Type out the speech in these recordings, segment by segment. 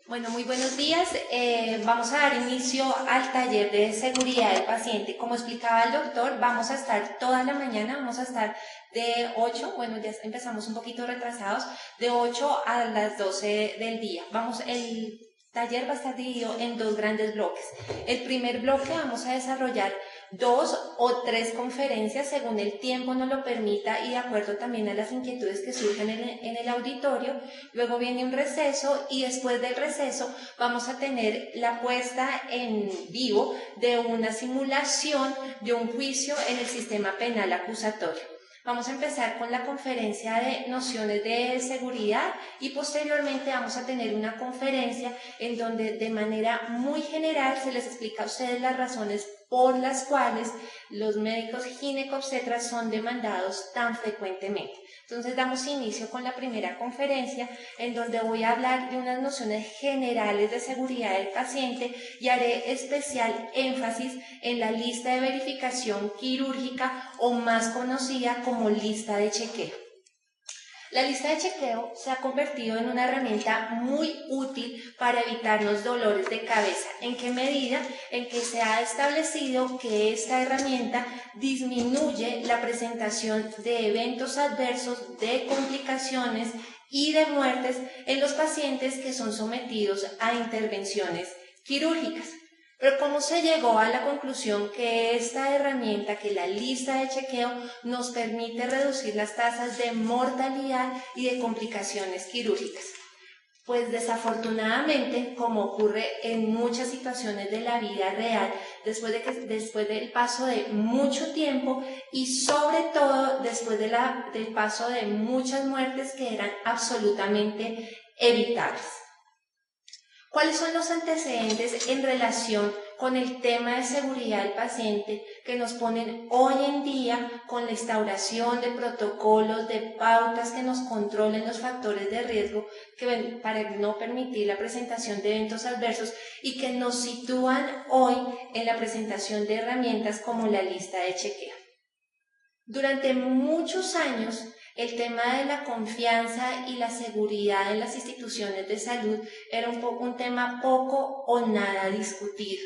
Bueno, muy buenos días. Vamos a dar inicio al taller de seguridad del paciente. Como explicaba el doctor, vamos a estar toda la mañana, vamos a estar de 8, bueno, ya empezamos un poquito retrasados, de 8 a las 12 del día. El taller va a estar dividido en dos grandes bloques. El primer bloque vamos a desarrollar 2 o 3 conferencias según el tiempo nos lo permita y de acuerdo también a las inquietudes que surjan en el auditorio. Luego viene un receso y después del receso vamos a tener la puesta en vivo de una simulación de un juicio en el sistema penal acusatorio. Vamos a empezar con la conferencia de nociones de seguridad y posteriormente vamos a tener una conferencia en donde de manera muy general se les explica a ustedes las razones por las cuales los médicos ginecobstetras son demandados tan frecuentemente. Entonces damos inicio con la primera conferencia en donde voy a hablar de unas nociones generales de seguridad del paciente y haré especial énfasis en la lista de verificación quirúrgica o más conocida como lista de chequeo. La lista de chequeo se ha convertido en una herramienta muy útil para evitarnos dolores de cabeza. ¿En qué medida? En que se ha establecido que esta herramienta disminuye la presentación de eventos adversos, de complicaciones y de muertes en los pacientes que son sometidos a intervenciones quirúrgicas. Pero ¿cómo se llegó a la conclusión que esta herramienta, que la lista de chequeo, nos permite reducir las tasas de mortalidad y de complicaciones quirúrgicas? Pues desafortunadamente, como ocurre en muchas situaciones de la vida real, después del paso de mucho tiempo y sobre todo después del paso de muchas muertes que eran absolutamente evitables. ¿Cuáles son los antecedentes en relación con el tema de seguridad del paciente que nos ponen hoy en día con la instauración de protocolos, de pautas que nos controlen los factores de riesgo para no permitir la presentación de eventos adversos y que nos sitúan hoy en la presentación de herramientas como la lista de chequeo? Durante muchos años, el tema de la confianza y la seguridad en las instituciones de salud era un tema poco o nada a discutir.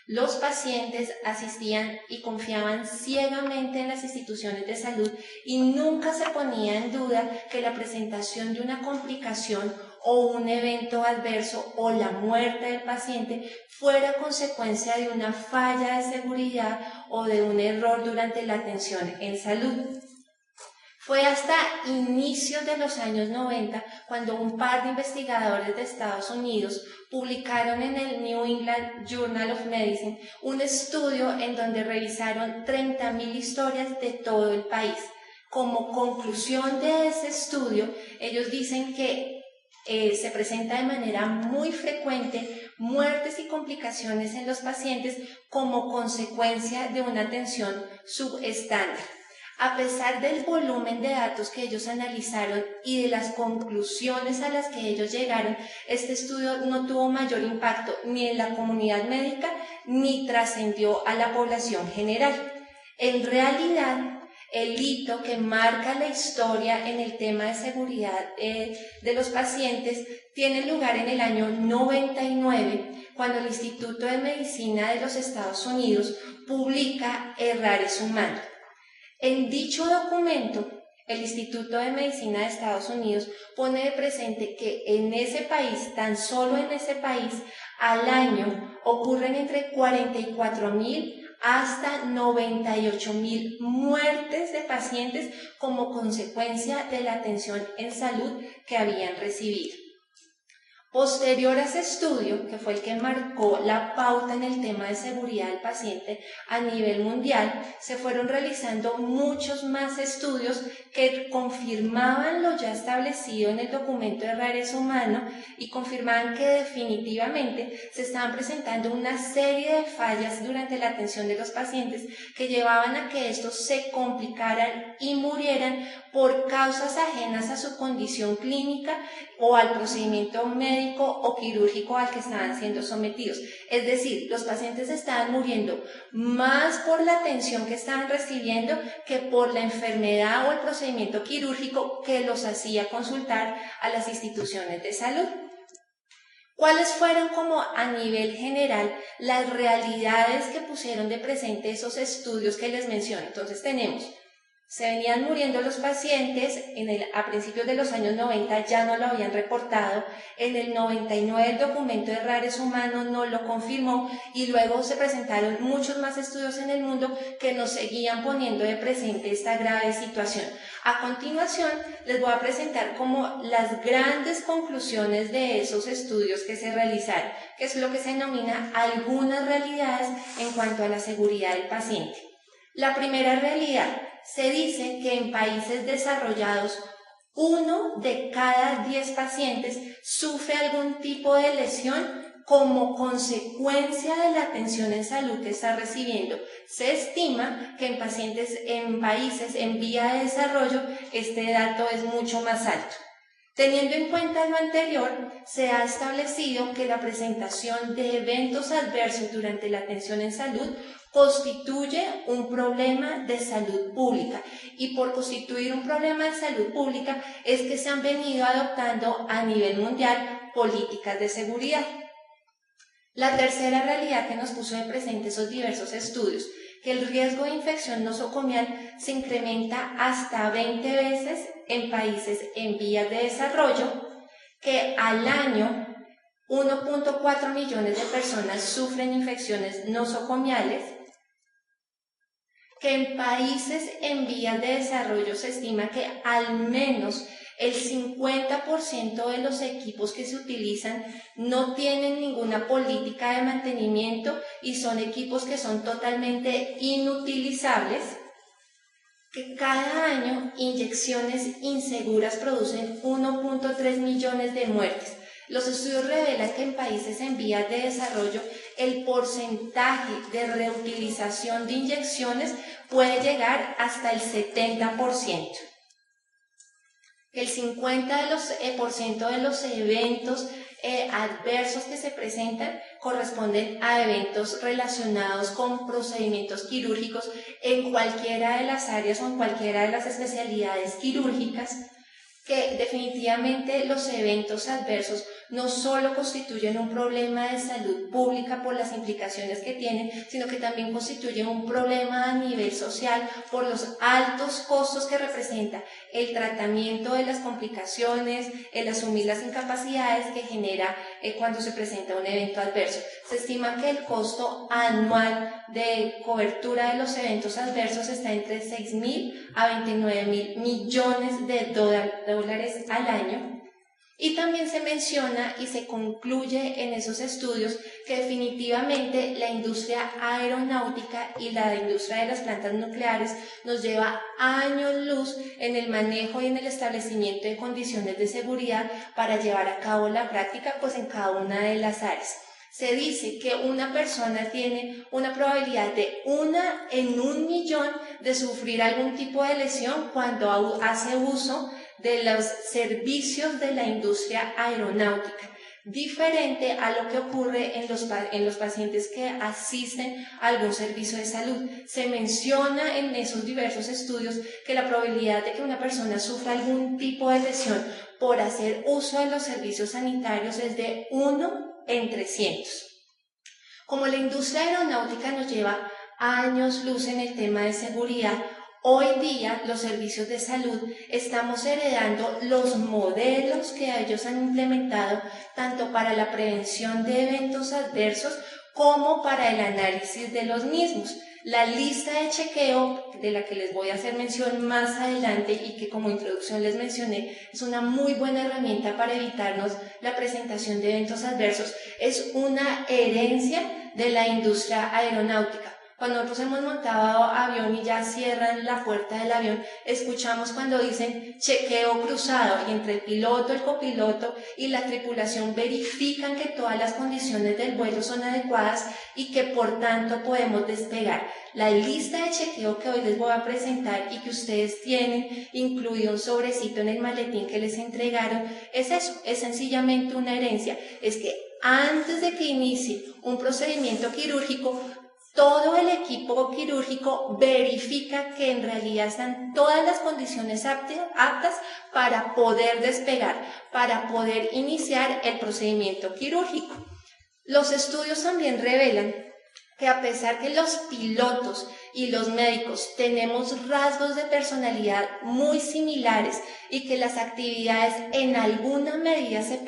Los pacientes asistían y confiaban ciegamente en las instituciones de salud y nunca se ponía en duda que la presentación de una complicación o un evento adverso o la muerte del paciente fuera consecuencia de una falla de seguridad o de un error durante la atención en salud. Fue hasta inicios de los años 90 cuando un par de investigadores de Estados Unidos publicaron en el New England Journal of Medicine un estudio en donde revisaron 30.000 historias de todo el país. Como conclusión de ese estudio, ellos dicen que se presenta de manera muy frecuente muertes y complicaciones en los pacientes como consecuencia de una atención subestándar. A pesar del volumen de datos que ellos analizaron y de las conclusiones a las que ellos llegaron, este estudio no tuvo mayor impacto ni en la comunidad médica ni trascendió a la población general. En realidad, el hito que marca la historia en el tema de seguridad de los pacientes tiene lugar en el año 99, cuando el Instituto de Medicina de los Estados Unidos publica Errores Humanos. En dicho documento, el Instituto de Medicina de Estados Unidos pone de presente que en ese país, tan solo en ese país, al año ocurren entre 44.000 hasta 98.000 muertes de pacientes como consecuencia de la atención en salud que habían recibido. Posterior a ese estudio, que fue el que marcó la pauta en el tema de seguridad del paciente a nivel mundial, se fueron realizando muchos más estudios que confirmaban lo ya establecido en el documento de Rares Humano y confirmaban que definitivamente se estaban presentando una serie de fallas durante la atención de los pacientes que llevaban a que estos se complicaran y murieran por causas ajenas a su condición clínica o al procedimiento médico o quirúrgico al que estaban siendo sometidos. Es decir, los pacientes estaban muriendo más por la atención que estaban recibiendo que por la enfermedad o el procedimiento quirúrgico que los hacía consultar a las instituciones de salud. ¿Cuáles fueron como a nivel general las realidades que pusieron de presente esos estudios que les menciono? Entonces se venían muriendo los pacientes, a principios de los años 90 ya no lo habían reportado, en el 99 el documento de Rares Humano no lo confirmó y luego se presentaron muchos más estudios en el mundo que nos seguían poniendo de presente esta grave situación. A continuación les voy a presentar como las grandes conclusiones de esos estudios que se realizaron, que es lo que se denomina algunas realidades en cuanto a la seguridad del paciente. La primera realidad, se dice que en países desarrollados 1 de cada 10 pacientes sufre algún tipo de lesión como consecuencia de la atención en salud que está recibiendo. Se estima que en pacientes en países en vía de desarrollo este dato es mucho más alto. Teniendo en cuenta lo anterior, se ha establecido que la presentación de eventos adversos durante la atención en salud constituye un problema de salud pública y por constituir un problema de salud pública es que se han venido adoptando a nivel mundial políticas de seguridad. La tercera realidad que nos puso de presente esos diversos estudios, que el riesgo de infección nosocomial se incrementa hasta 20 veces en países en vías de desarrollo, que al año 1.4 millones de personas sufren infecciones nosocomiales, que en países en vías de desarrollo se estima que al menos el 50% de los equipos que se utilizan no tienen ninguna política de mantenimiento y son equipos que son totalmente inutilizables, que cada año inyecciones inseguras producen 1.3 millones de muertes. Los estudios revelan que en países en vías de desarrollo el porcentaje de reutilización de inyecciones puede llegar hasta el 70%. El 50% de los eventos adversos que se presentan corresponden a eventos relacionados con procedimientos quirúrgicos en cualquiera de las áreas o en cualquiera de las especialidades quirúrgicas, que definitivamente los eventos adversos no solo constituyen un problema de salud pública por las implicaciones que tienen, sino que también constituyen un problema a nivel social por los altos costos que representa el tratamiento de las complicaciones, el asumir las incapacidades que genera cuando se presenta un evento adverso. Se estima que el costo anual de cobertura de los eventos adversos está entre 6.000 a 29.000 millones de dólares al año. Y también se menciona y se concluye en esos estudios que definitivamente la industria aeronáutica y la industria de las plantas nucleares nos lleva años luz en el manejo y en el establecimiento de condiciones de seguridad para llevar a cabo la práctica pues en cada una de las áreas. Se dice que una persona tiene una probabilidad de 1 en 1 millón de sufrir algún tipo de lesión cuando hace uso de los servicios de la industria aeronáutica, diferente a lo que ocurre en los pacientes que asisten a algún servicio de salud. Se menciona en esos diversos estudios que la probabilidad de que una persona sufra algún tipo de lesión por hacer uso de los servicios sanitarios es de 1 en 300. Como la industria aeronáutica nos lleva años luz en el tema de seguridad, hoy día los servicios de salud estamos heredando los modelos que ellos han implementado tanto para la prevención de eventos adversos como para el análisis de los mismos. La lista de chequeo, de la que les voy a hacer mención más adelante y que como introducción les mencioné, es una muy buena herramienta para evitarnos la presentación de eventos adversos. Es una herencia de la industria aeronáutica. Cuando nosotros hemos montado avión y ya cierran la puerta del avión, escuchamos cuando dicen chequeo cruzado y entre el piloto, el copiloto y la tripulación verifican que todas las condiciones del vuelo son adecuadas y que por tanto podemos despegar. La lista de chequeo que hoy les voy a presentar y que ustedes tienen incluido un sobrecito en el maletín que les entregaron, es eso, es sencillamente una herencia. Es que antes de que inicie un procedimiento quirúrgico, todo el equipo quirúrgico verifica que en realidad están todas las condiciones aptas para poder despegar, para poder iniciar el procedimiento quirúrgico. Los estudios también revelan que a pesar que los pilotos y los médicos tenemos rasgos de personalidad muy similares y que las actividades en alguna medida se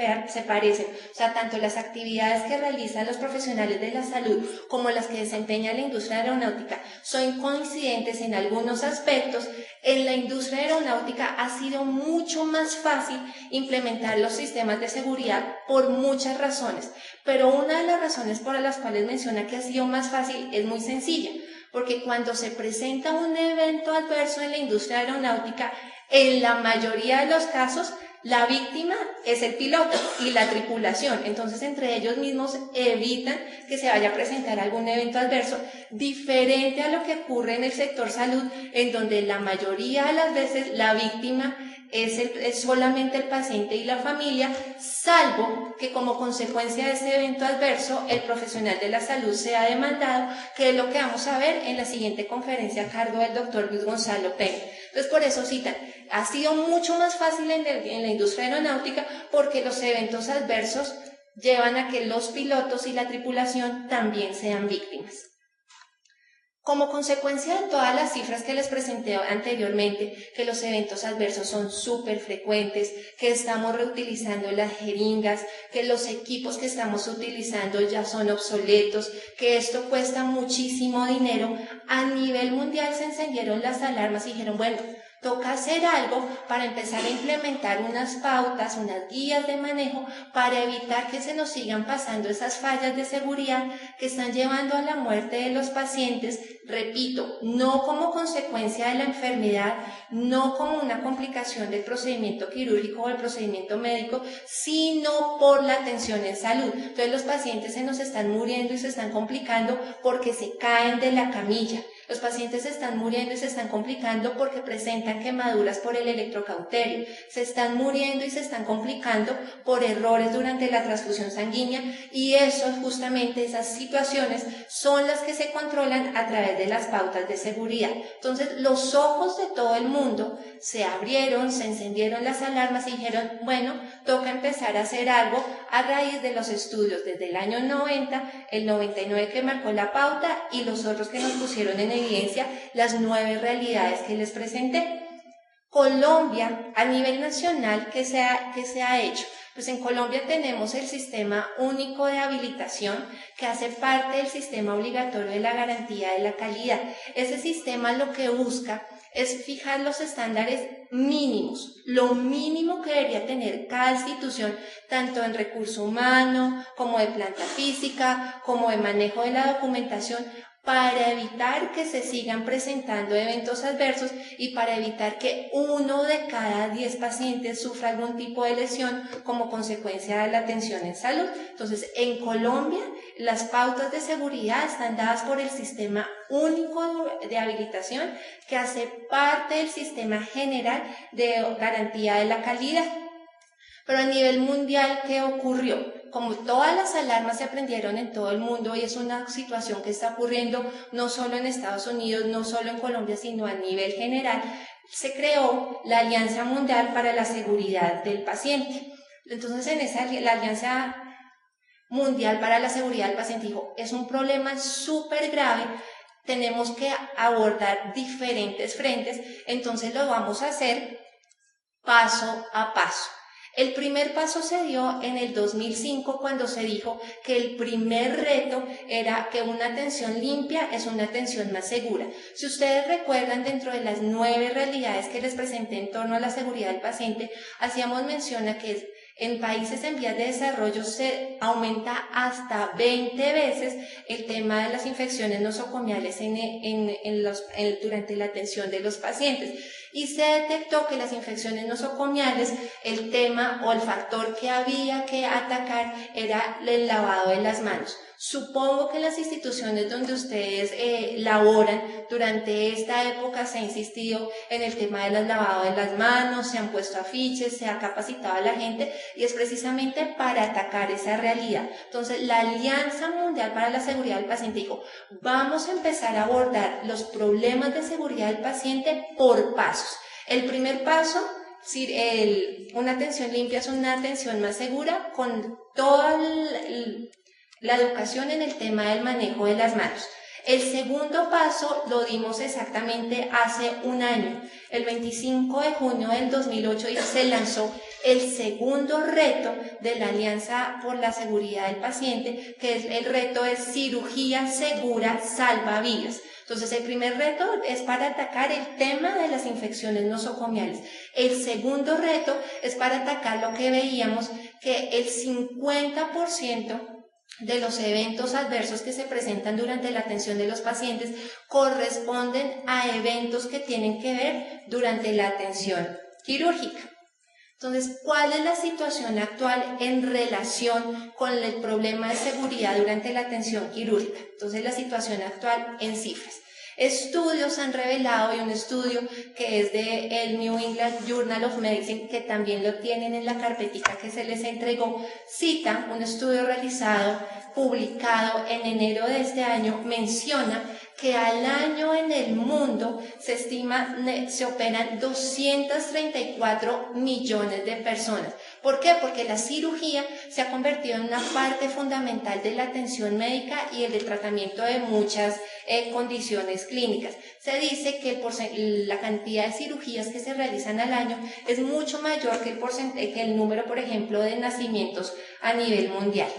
parecen, o sea, tanto las actividades que realizan los profesionales de la salud como las que desempeña la industria aeronáutica son coincidentes en algunos aspectos, en la industria aeronáutica ha sido mucho más fácil implementar los sistemas de seguridad por muchas razones, pero una de las razones por las cuales menciona que ha sido más fácil es muy sencilla, porque cuando se presenta un evento adverso en la industria aeronáutica, en la mayoría de los casos, la víctima es el piloto y la tripulación. Entonces, entre ellos mismos evitan que se vaya a presentar algún evento adverso, diferente a lo que ocurre en el sector salud, en donde la mayoría de las veces la víctima es solamente el paciente y la familia, salvo que como consecuencia de ese evento adverso el profesional de la salud sea demandado, que es lo que vamos a ver en la siguiente conferencia a cargo del doctor Luis Gonzalo Peña. Entonces, por eso citan, ha sido mucho más fácil en la industria aeronáutica porque los eventos adversos llevan a que los pilotos y la tripulación también sean víctimas. Como consecuencia de todas las cifras que les presenté anteriormente, que los eventos adversos son súper frecuentes, que estamos reutilizando las jeringas, que los equipos que estamos utilizando ya son obsoletos, que esto cuesta muchísimo dinero, a nivel mundial se encendieron las alarmas y dijeron, bueno, toca hacer algo para empezar a implementar unas pautas, unas guías de manejo para evitar que se nos sigan pasando esas fallas de seguridad que están llevando a la muerte de los pacientes, repito, no como consecuencia de la enfermedad, no como una complicación del procedimiento quirúrgico o del procedimiento médico, sino por la atención en salud. Entonces los pacientes se nos están muriendo y se están complicando porque se caen de la camilla. Los pacientes se están muriendo y se están complicando porque presentan quemaduras por el electrocauterio. Se están muriendo y se están complicando por errores durante la transfusión sanguínea y eso, justamente esas situaciones son las que se controlan a través de las pautas de seguridad. Entonces, los ojos de todo el mundo se abrieron, se encendieron las alarmas y dijeron, bueno, toca empezar a hacer algo a raíz de los estudios desde el año 90, el 99 que marcó la pauta y los otros que nos pusieron en evidencia las 9 realidades que les presenté. Colombia, a nivel nacional, ¿qué se ha hecho? Pues en Colombia tenemos el Sistema Único de Habilitación, que hace parte del sistema obligatorio de la garantía de la calidad. Ese sistema lo que busca es fijar los estándares mínimos, lo mínimo que debería tener cada institución, tanto en recurso humano, como de planta física, como de manejo de la documentación, para evitar que se sigan presentando eventos adversos y para evitar que 1 de cada 10 pacientes sufra algún tipo de lesión como consecuencia de la atención en salud. Entonces, en Colombia, las pautas de seguridad están dadas por el Sistema Único de Habilitación, que hace parte del Sistema General de Garantía de la Calidad. Pero a nivel mundial, ¿qué ocurrió? Como todas las alarmas se prendieron en todo el mundo y es una situación que está ocurriendo no solo en Estados Unidos, no solo en Colombia, sino a nivel general, se creó la Alianza Mundial para la Seguridad del Paciente. Entonces, la Alianza Mundial para la Seguridad del Paciente dijo, es un problema súper grave, tenemos que abordar diferentes frentes, entonces lo vamos a hacer paso a paso. El primer paso se dio en el 2005 cuando se dijo que el primer reto era que una atención limpia es una atención más segura. Si ustedes recuerdan, dentro de las 9 realidades que les presenté en torno a la seguridad del paciente, hacíamos mención a que En países en vías de desarrollo se aumenta hasta 20 veces el tema de las infecciones nosocomiales durante la atención de los pacientes. Y se detectó que las infecciones nosocomiales, el tema o el factor que había que atacar era el lavado de las manos. Supongo que en las instituciones donde ustedes laboran, durante esta época se ha insistido en el tema del lavado de las manos, se han puesto afiches, se ha capacitado a la gente y es precisamente para atacar esa realidad. Entonces, la Alianza Mundial para la Seguridad del Paciente dijo, vamos a empezar a abordar los problemas de seguridad del paciente por pasos. El primer paso, una atención limpia es una atención más segura con toda la educación en el tema del manejo de las manos. El segundo paso lo dimos exactamente hace un año. El 25 de junio del 2008 se lanzó el segundo reto de la Alianza por la Seguridad del Paciente, que el reto es cirugía segura salva vidas. Entonces, el primer reto es para atacar el tema de las infecciones nosocomiales. El segundo reto es para atacar lo que veíamos, que el 50% de los eventos adversos que se presentan durante la atención de los pacientes corresponden a eventos que tienen que ver durante la atención quirúrgica. Entonces, ¿cuál es la situación actual en relación con el problema de seguridad durante la atención quirúrgica? Entonces, la situación actual en cifras. Estudios han revelado, y un estudio que es de el New England Journal of Medicine, que también lo tienen en la carpetica que se les entregó, cita un estudio realizado, publicado en enero de este año, menciona que al año en el mundo se operan 234 millones de personas. ¿Por qué? Porque la cirugía se ha convertido en una parte fundamental de la atención médica y el de tratamiento de muchas condiciones clínicas. Se dice que la cantidad de cirugías que se realizan al año es mucho mayor que el número, por ejemplo, de nacimientos a nivel mundial.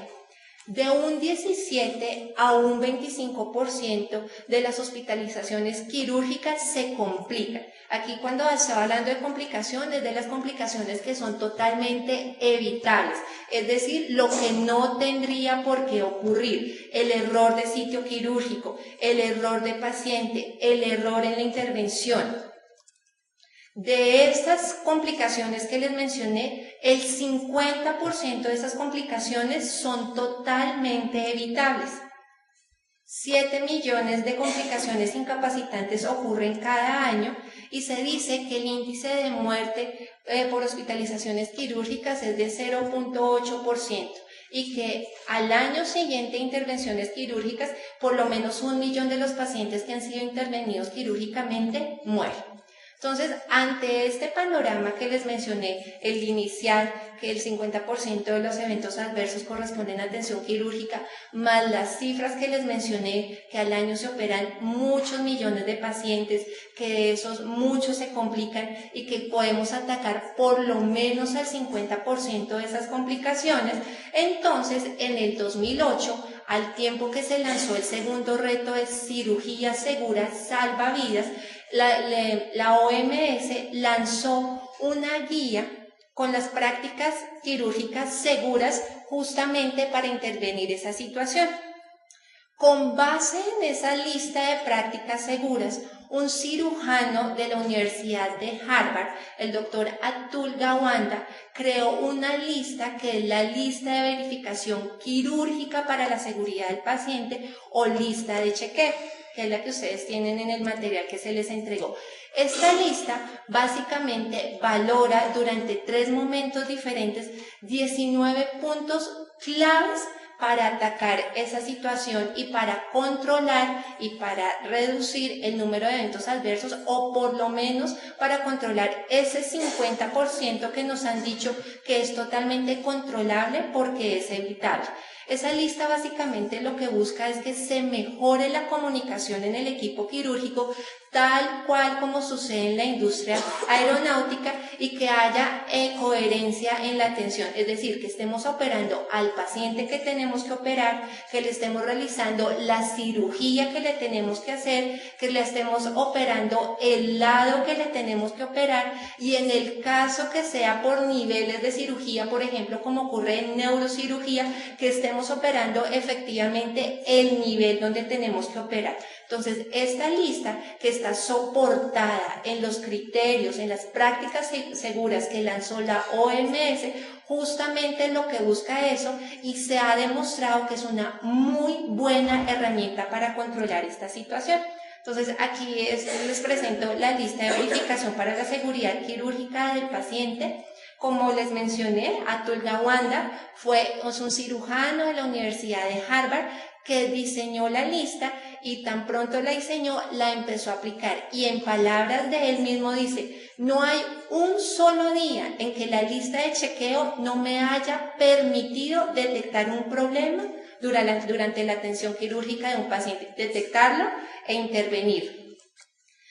De un 17 a un 25% de las hospitalizaciones quirúrgicas se complican. Aquí cuando estaba hablando de complicaciones, de las complicaciones que son totalmente evitables, es decir, lo que no tendría por qué ocurrir, el error de sitio quirúrgico, el error de paciente, el error en la intervención. De estas complicaciones que les mencioné, el 50% de esas complicaciones son totalmente evitables. 7 millones de complicaciones incapacitantes ocurren cada año y se dice que el índice de muerte por hospitalizaciones quirúrgicas es de 0.8% y que al año siguiente de intervenciones quirúrgicas, por lo menos 1 millón de los pacientes que han sido intervenidos quirúrgicamente mueren. Entonces, ante este panorama que les mencioné, el inicial, que el 50% de los eventos adversos corresponden a atención quirúrgica, más las cifras que les mencioné, que al año se operan muchos millones de pacientes, que de esos muchos se complican y que podemos atacar por lo menos al 50% de esas complicaciones, entonces en el 2008, al tiempo que se lanzó el segundo reto de cirugía segura salva vidas, la OMS lanzó una guía con las prácticas quirúrgicas seguras justamente para intervenir esa situación. Con base en esa lista de prácticas seguras, un cirujano de la Universidad de Harvard, el doctor Atul Gawanda, creó una lista que es la lista de verificación quirúrgica para la seguridad del paciente o lista de chequeo, que es la que ustedes tienen en el material que se les entregó. Esta lista básicamente valora durante 3 momentos diferentes 19 puntos claves para atacar esa situación y para controlar y para reducir el número de eventos adversos o por lo menos para controlar ese 50% que nos han dicho que es totalmente controlable porque es evitable. Esa lista básicamente lo que busca es que se mejore la comunicación en el equipo quirúrgico, tal cual como sucede en la industria aeronáutica, y que haya coherencia en la atención, es decir, que estemos operando al paciente que tenemos que operar, que le estemos realizando la cirugía que le tenemos que hacer, que le estemos operando el lado que le tenemos que operar, y en el caso que sea por niveles de cirugía, por ejemplo, como ocurre en neurocirugía, que estemos operando efectivamente el nivel donde tenemos que operar. Entonces, esta lista, que está soportada en los criterios, en las prácticas seguras que lanzó la OMS, justamente lo que busca eso, y se ha demostrado que es una muy buena herramienta para controlar esta situación. Entonces, aquí les presento la lista de verificación para la seguridad quirúrgica del paciente. Como les mencioné, Atul Gawande es un cirujano de la Universidad de Harvard que diseñó la lista, y tan pronto la diseñó, la empezó a aplicar. Y en palabras de él mismo dice: no hay un solo día en que la lista de chequeo no me haya permitido detectar un problema durante la atención quirúrgica de un paciente, detectarlo e intervenir.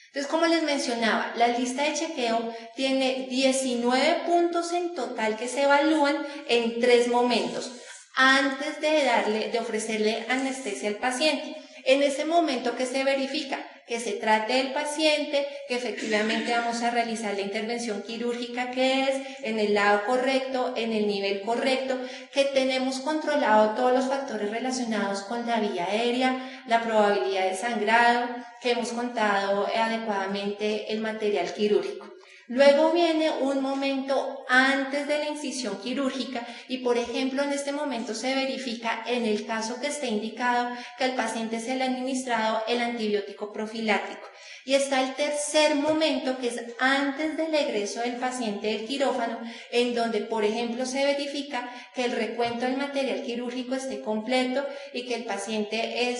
Entonces, como les mencionaba, la lista de chequeo tiene 19 puntos en total que se evalúan en 3 momentos antes de ofrecerle anestesia al paciente. En ese momento que se verifica que se trate del paciente, que efectivamente vamos a realizar la intervención quirúrgica que es, en el lado correcto, en el nivel correcto, que tenemos controlado todos los factores relacionados con la vía aérea, la probabilidad de sangrado, que hemos contado adecuadamente el material quirúrgico. Luego viene un momento antes de la incisión quirúrgica, y por ejemplo en este momento se verifica, en el caso que esté indicado, que al paciente se le ha administrado el antibiótico profiláctico. Y está el tercer momento, que es antes del egreso del paciente del quirófano, en donde por ejemplo se verifica que el recuento del material quirúrgico esté completo y que el paciente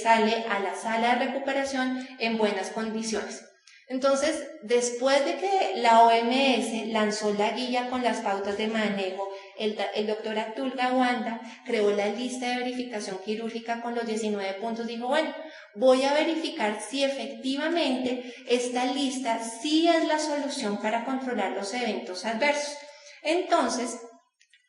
sale a la sala de recuperación en buenas condiciones. Entonces, después de que la OMS lanzó la guía con las pautas de manejo, el doctor Atul Gawande creó la lista de verificación quirúrgica con los 19 puntos. Dijo, bueno, voy a verificar si efectivamente esta lista sí es la solución para controlar los eventos adversos. Entonces,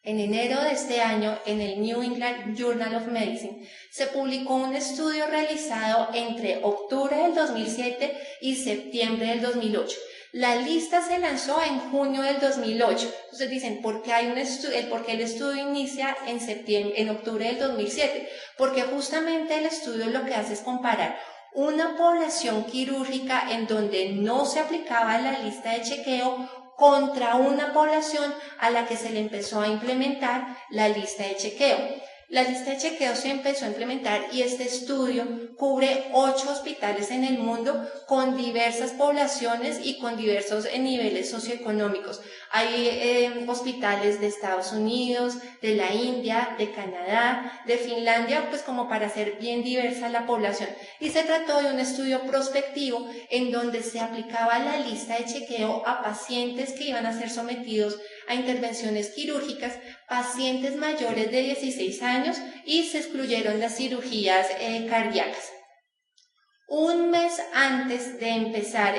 en enero de este año, en el New England Journal of Medicine, se publicó un estudio realizado entre octubre del 2007 y septiembre del 2008. La lista se lanzó en junio del 2008. Entonces dicen, ¿por qué el estudio inicia en octubre del 2007? Porque justamente el estudio lo que hace es comparar una población quirúrgica en donde no se aplicaba la lista de chequeo contra una población a la que se le empezó a implementar la lista de chequeo. La lista de chequeo se empezó a implementar, y este estudio cubre 8 hospitales en el mundo con diversas poblaciones y con diversos niveles socioeconómicos. Hay hospitales de Estados Unidos, de la India, de Canadá, de Finlandia, pues como para hacer bien diversa la población. Y se trató de un estudio prospectivo en donde se aplicaba la lista de chequeo a pacientes que iban a ser sometidos a intervenciones quirúrgicas, pacientes mayores de 16 años, y se excluyeron las cirugías cardíacas. Un mes antes de empezar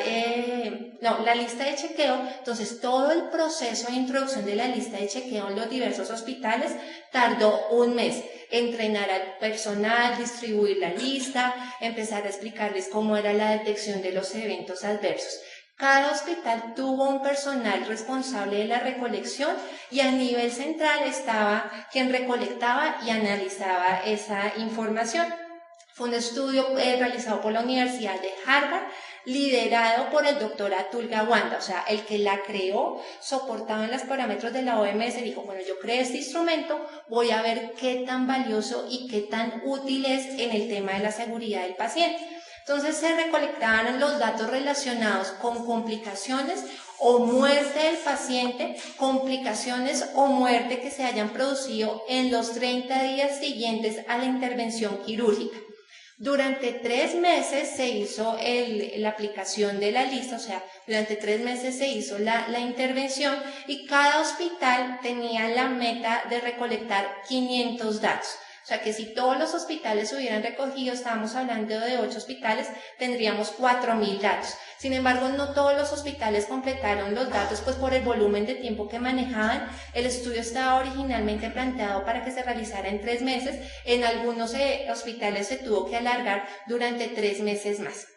la lista de chequeo, entonces todo el proceso de introducción de la lista de chequeo en los diversos hospitales tardó un mes. Entrenar al personal, distribuir la lista, empezar a explicarles cómo era la detección de los eventos adversos. Cada hospital tuvo un personal responsable de la recolección, y a nivel central estaba quien recolectaba y analizaba esa información. Fue un estudio realizado por la Universidad de Harvard, liderado por el doctor Atul Gawande, o sea, el que la creó, soportado en los parámetros de la OMS, dijo, bueno, yo creé este instrumento, voy a ver qué tan valioso y qué tan útil es en el tema de la seguridad del paciente. Entonces se recolectaban los datos relacionados con complicaciones o muerte del paciente, complicaciones o muerte que se hayan producido en los 30 días siguientes a la intervención quirúrgica. Durante 3 meses se hizo la aplicación de la lista, o sea, durante 3 meses se hizo la intervención, y cada hospital tenía la meta de recolectar 500 datos. sea que si todos los hospitales hubieran recogido, estábamos hablando de 8 hospitales, tendríamos 4.000 datos. Sin embargo, no todos los hospitales completaron los datos, pues por el volumen de tiempo que manejaban. El estudio estaba originalmente planteado para que se realizara en 3 meses. En algunos hospitales se tuvo que alargar durante 3 meses más.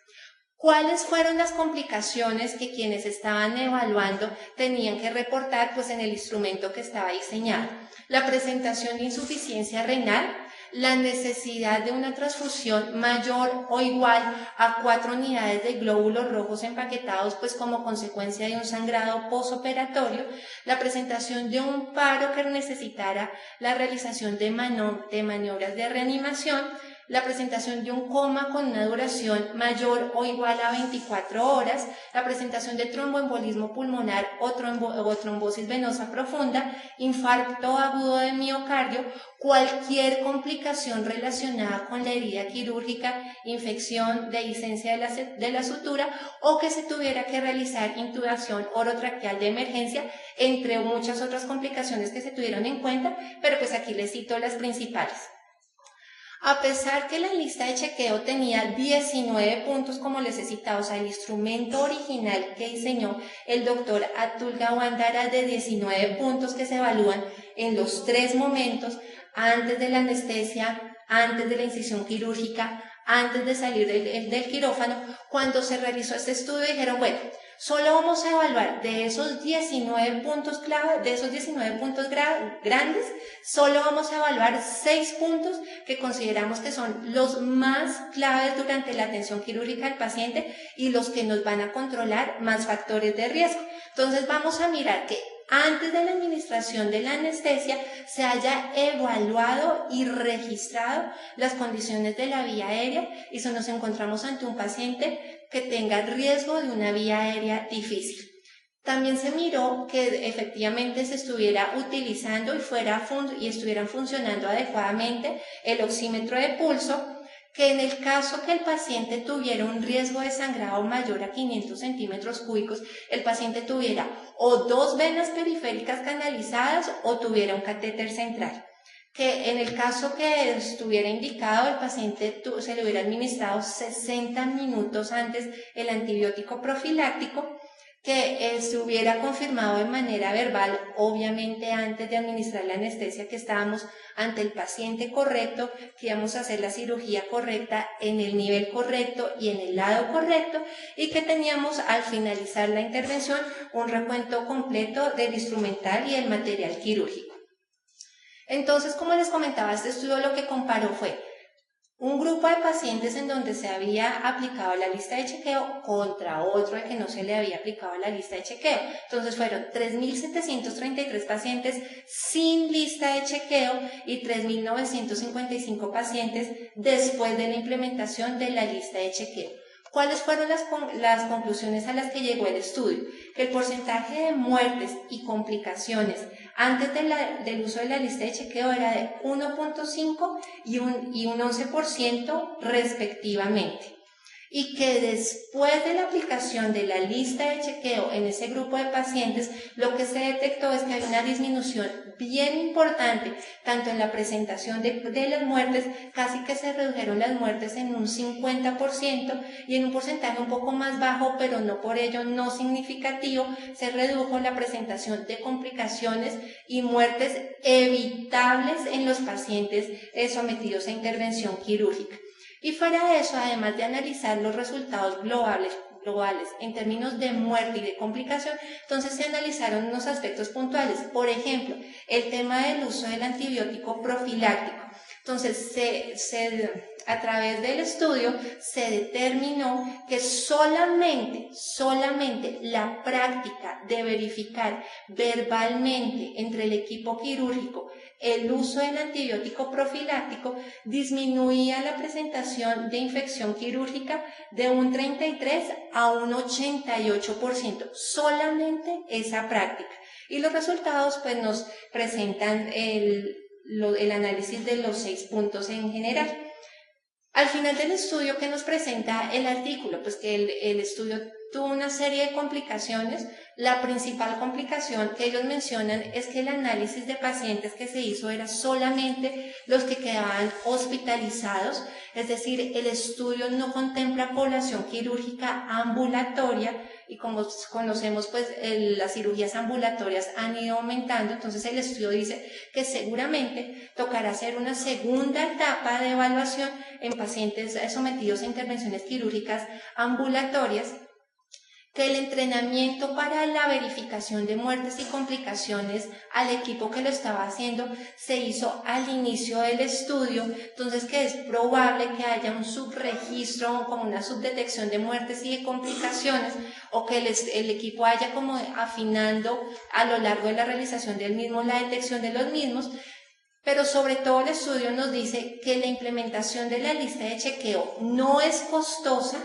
¿Cuáles fueron las complicaciones que quienes estaban evaluando tenían que reportar? Pues en el instrumento que estaba diseñado. La presentación de insuficiencia renal, la necesidad de una transfusión mayor o igual a 4 unidades de glóbulos rojos empaquetados, pues como consecuencia de un sangrado posoperatorio, la presentación de un paro que necesitara la realización de maniobras de reanimación, la presentación de un coma con una duración mayor o igual a 24 horas, la presentación de tromboembolismo pulmonar o trombosis venosa profunda, infarto agudo de miocardio, cualquier complicación relacionada con la herida quirúrgica, infección, dehiscencia de la sutura o que se tuviera que realizar intubación orotraqueal de emergencia, entre muchas otras complicaciones que se tuvieron en cuenta, pero pues aquí les cito las principales. A pesar que la lista de chequeo tenía 19 puntos, como les he citado, o sea, el instrumento original que diseñó el doctor Atul Gawande era de 19 puntos que se evalúan en los 3 momentos, antes de la anestesia, antes de la incisión quirúrgica, antes de salir del quirófano. Cuando se realizó este estudio dijeron, bueno, solo vamos a evaluar de esos 19 puntos clave, de esos 19 puntos grandes, solo vamos a evaluar 6 puntos que consideramos que son los más claves durante la atención quirúrgica del paciente y los que nos van a controlar más factores de riesgo. Entonces vamos a mirar que antes de la administración de la anestesia se haya evaluado y registrado las condiciones de la vía aérea y si nos encontramos ante un paciente que tenga riesgo de una vía aérea difícil. También se miró que efectivamente se estuviera utilizando y estuvieran funcionando adecuadamente el oxímetro de pulso, que en el caso que el paciente tuviera un riesgo de sangrado mayor a 500 centímetros cúbicos, el paciente tuviera o 2 venas periféricas canalizadas o tuviera un catéter central. Que en el caso que estuviera indicado, el paciente se le hubiera administrado 60 minutos antes el antibiótico profiláctico, que se hubiera confirmado de manera verbal, obviamente antes de administrar la anestesia, que estábamos ante el paciente correcto, que íbamos a hacer la cirugía correcta en el nivel correcto y en el lado correcto, y que teníamos al finalizar la intervención un recuento completo del instrumental y el material quirúrgico. Entonces, como les comentaba, este estudio lo que comparó fue un grupo de pacientes en donde se había aplicado la lista de chequeo contra otro de que no se le había aplicado la lista de chequeo. Entonces fueron 3.733 pacientes sin lista de chequeo y 3.955 pacientes después de la implementación de la lista de chequeo. ¿Cuáles fueron las conclusiones a las que llegó el estudio? Que el porcentaje de muertes y complicaciones antes del uso de la lista de chequeo era de 1.5 y un 11% respectivamente. Y que después de la aplicación de la lista de chequeo en ese grupo de pacientes, lo que se detectó es que hay una disminución bien importante, tanto en la presentación de las muertes, casi que se redujeron las muertes en un 50%, y en un porcentaje un poco más bajo, pero no por ello no significativo, se redujo la presentación de complicaciones y muertes evitables en los pacientes sometidos a intervención quirúrgica. Y fuera de eso, además de analizar los resultados globales en términos de muerte y de complicación, entonces se analizaron unos aspectos puntuales. Por ejemplo, el tema del uso del antibiótico profiláctico. Entonces, a través del estudio se determinó que solamente la práctica de verificar verbalmente entre el equipo quirúrgico el uso del antibiótico profiláctico disminuía la presentación de infección quirúrgica de un 33 a un 88%, solamente esa práctica. Y los resultados pues nos presentan el análisis de los 6 puntos en general. Al final del estudio, ¿qué nos presenta el artículo? Pues que el estudio tuvo una serie de complicaciones. La principal complicación que ellos mencionan es que el análisis de pacientes que se hizo era solamente los que quedaban hospitalizados, es decir, el estudio no contempla población quirúrgica ambulatoria, y como conocemos, pues las cirugías ambulatorias han ido aumentando. Entonces el estudio dice que seguramente tocará hacer una segunda etapa de evaluación en pacientes sometidos a intervenciones quirúrgicas ambulatorias, que el entrenamiento para la verificación de muertes y complicaciones al equipo que lo estaba haciendo se hizo al inicio del estudio, entonces que es probable que haya un subregistro, como una subdetección de muertes y de complicaciones, o que el equipo vaya como afinando a lo largo de la realización del mismo la detección de los mismos. Pero sobre todo el estudio nos dice que la implementación de la lista de chequeo no es costosa.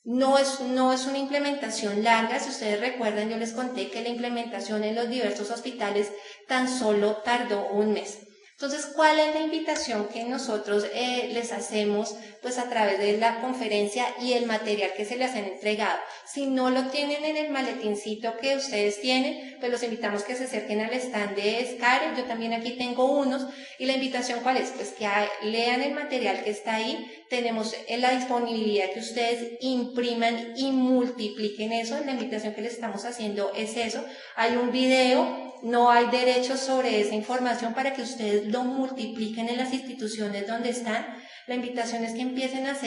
No es una implementación larga. Si ustedes recuerdan, yo les conté que la implementación en los diversos hospitales tan solo tardó un mes. Entonces, ¿cuál es la invitación que nosotros les hacemos pues a través de la conferencia y el material que se les han entregado? Si no lo tienen en el maletincito que ustedes tienen, pues los invitamos que se acerquen al stand de SCARE. Yo también aquí tengo unos. ¿Y la invitación cuál es? Pues que lean el material que está ahí. Tenemos la disponibilidad que ustedes impriman y multipliquen eso. La invitación que les estamos haciendo es eso. Hay un video. No hay derechos sobre esa información para que ustedes lo multipliquen en las instituciones donde están. La invitación es que empiecen a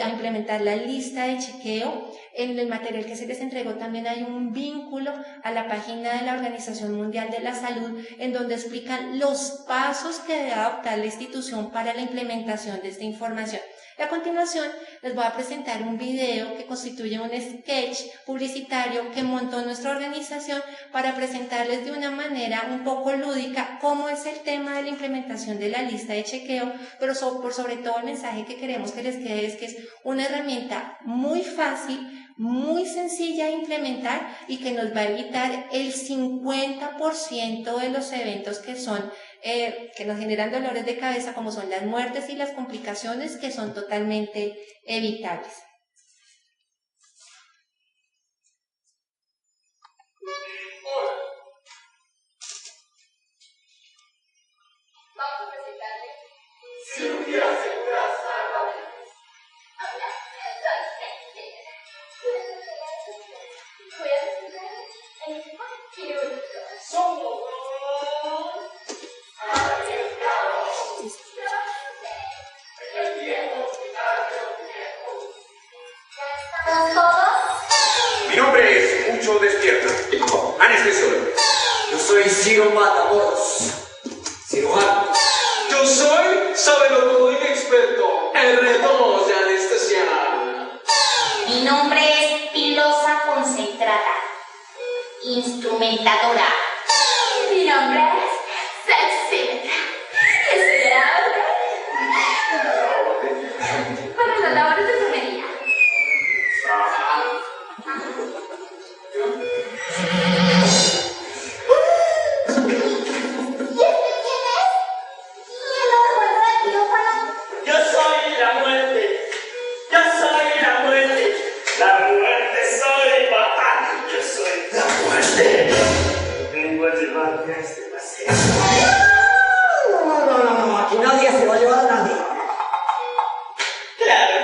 implementar la lista de chequeo. En el material que se les entregó también hay un vínculo a la página de la Organización Mundial de la Salud, en donde explican los pasos que debe adoptar la institución para la implementación de esta información. A continuación, les voy a presentar un video que constituye un sketch publicitario que montó nuestra organización para presentarles de una manera un poco lúdica cómo es el tema de la implementación de la lista de chequeo, pero por sobre todo el mensaje que queremos que les quede es que es una herramienta muy fácil, muy sencilla de implementar y que nos va a evitar el 50% de los eventos que nos generan dolores de cabeza, como son las muertes y las complicaciones, que son totalmente evitables. Hola. Vamos a presentarle cirugía segura salva vidas. Hola, soy Cecilia. Voy a presentarle el equipo quirúrgico. Somos el viejo hospital de los viejos. ¿Ya estamos todos? Mi nombre es Mucho Despierto, anestesiólogo. Yo soy Ciro Matamoros, cirujano. Yo soy sabelotodo inexperto, R2 de anestesia. Mi nombre es Pilosa Concentrada, instrumentadora. Mi nombre es Sexy. Para las labores de enfermería. Yo soy la muerte. Yo soy la muerte. La muerte soy, papá. Yo soy la muerte. Vengo a llevarte a este paseo. No, aquí nadie se va a llevar a nadie. Claro,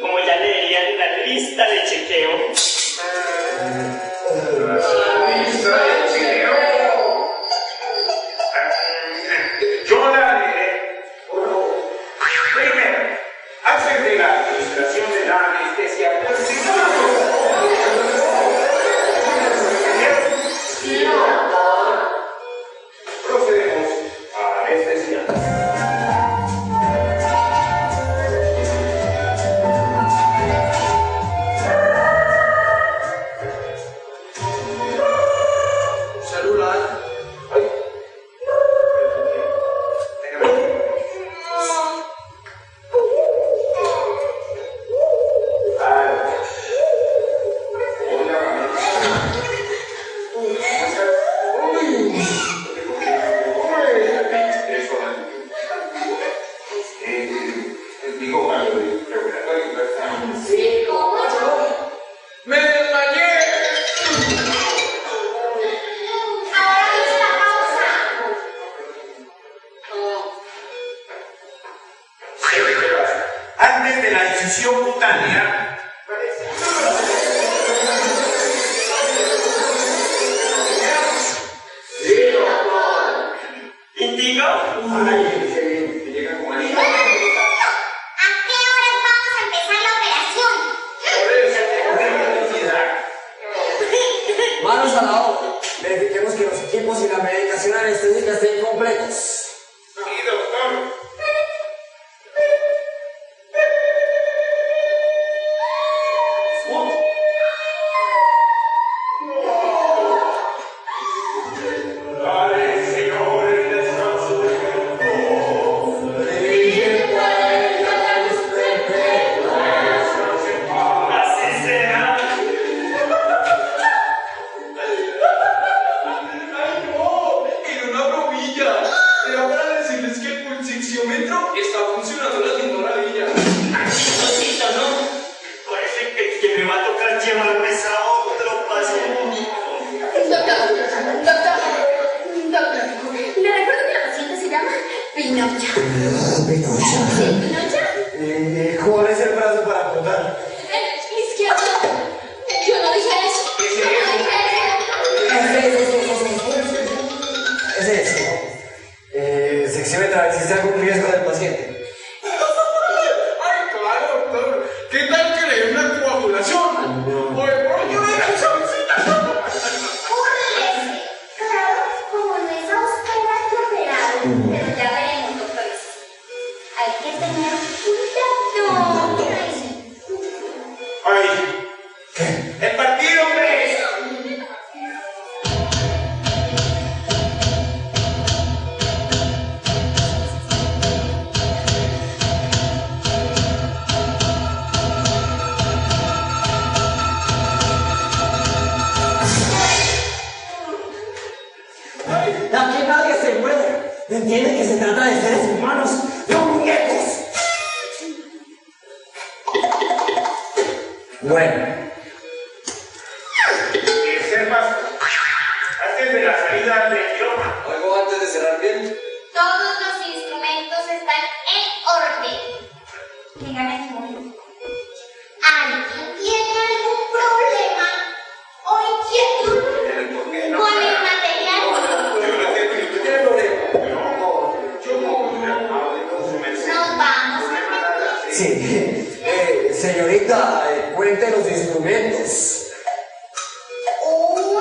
como ya leerían la lista de chequeo. Yo la leeré. Primero, antes de la administración de la anestesia, Antes de la decisión cutánea, Sí, doctor. ¿Indigo? Ay, qué bien, que llega con anillo. ¿A qué horas vamos a empezar la operación? Manos a la obra. Verifiquemos que los equipos y la medicación anestésica estén completos. sí, doctor. Dale, Señor, el descanso de Así será. ¡Ay, no! ¡Era una bromilla! Era para decirles que el pulsioxímetro está funcionando a las 10 maravillas. Cosita, ¿no? Parece que me va a tocar llevarme esa otro paciente. Doctor, le recuerdo que la paciente se llama Pinocha. Pinocha. ¿Sí, Pinocha? ¿Cuál es el brazo para apuntar? Izquierdo. Yo no dije eso. Yo no dije eso. Ese es. Secciómetra, a ver si está algún riesgo del paciente. ¡Ay, claro, doctor! ¿Qué tal que le dé una coagulación? No. ¡O de pronto una infeccióncita! Púdrese. Claro, como no es a usted la que operado. Pero ya veremos, doctores. Hay que tener cuidado. Ay, el partido, hombre. Aquí nadie se muere. Entiende que se trata de seres humanos, no muñecos. Bueno, Reservas antes de la salida del idioma. algo antes de cerrar bien. Todos los instrumentos están en orden. Dígame un momento. ¿Alguien tiene algún problema o inquietud ¿Por qué no? con el material? Yo no tengo ni ¿Tiene problema? Nos vamos a meter. Sí. Señorita, cuente los instrumentos. Uno.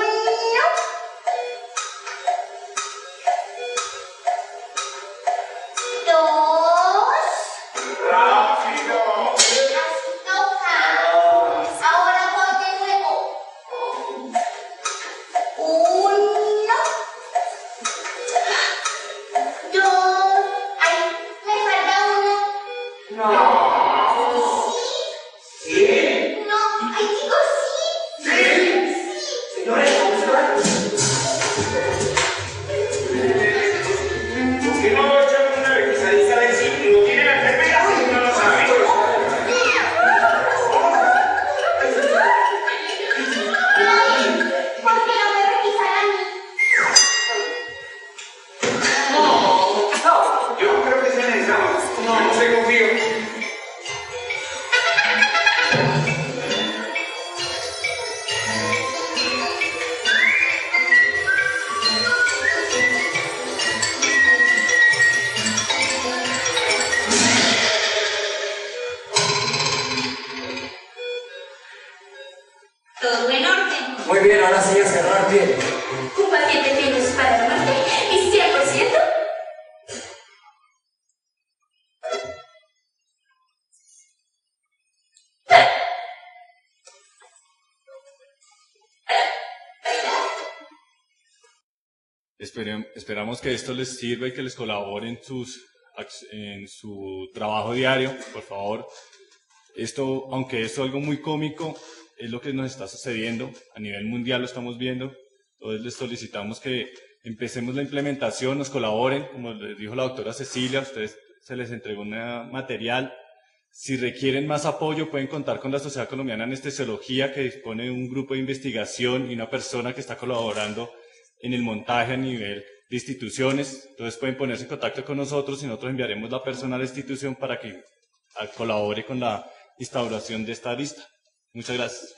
Dos. ¡Rápido! Así toca. Ahora voy de nuevo. Uno. Dos. Ay, me falta uno. No. ¿Sí? No, ay, digo sí. ¿Sí? Señores, vamos a ver. ¿Por qué no echamos una revisadita a ver si lo tiene la enfermera? Si no lo sabe. ¿Por qué no me revisan a mí? Yo creo que se necesitaba. No se confío. Todo en orden. Muy bien, ahora sí a cerrar bien. Un paciente tiene su para la muerte y 100%. Esperamos que esto les sirva y que les colabore en su trabajo diario, por favor. Aunque esto es algo muy cómico, es lo que nos está sucediendo. A nivel mundial lo estamos viendo. Entonces les solicitamos que empecemos la implementación, nos colaboren. Como les dijo la doctora Cecilia, a ustedes se les entregó un material. Si requieren más apoyo, pueden contar con la Sociedad Colombiana de Anestesiología, que dispone de un grupo de investigación y una persona que está colaborando en el montaje a nivel de instituciones. Entonces pueden ponerse en contacto con nosotros y nosotros enviaremos la persona a la institución para que colabore con la instauración de esta lista. Muchas gracias.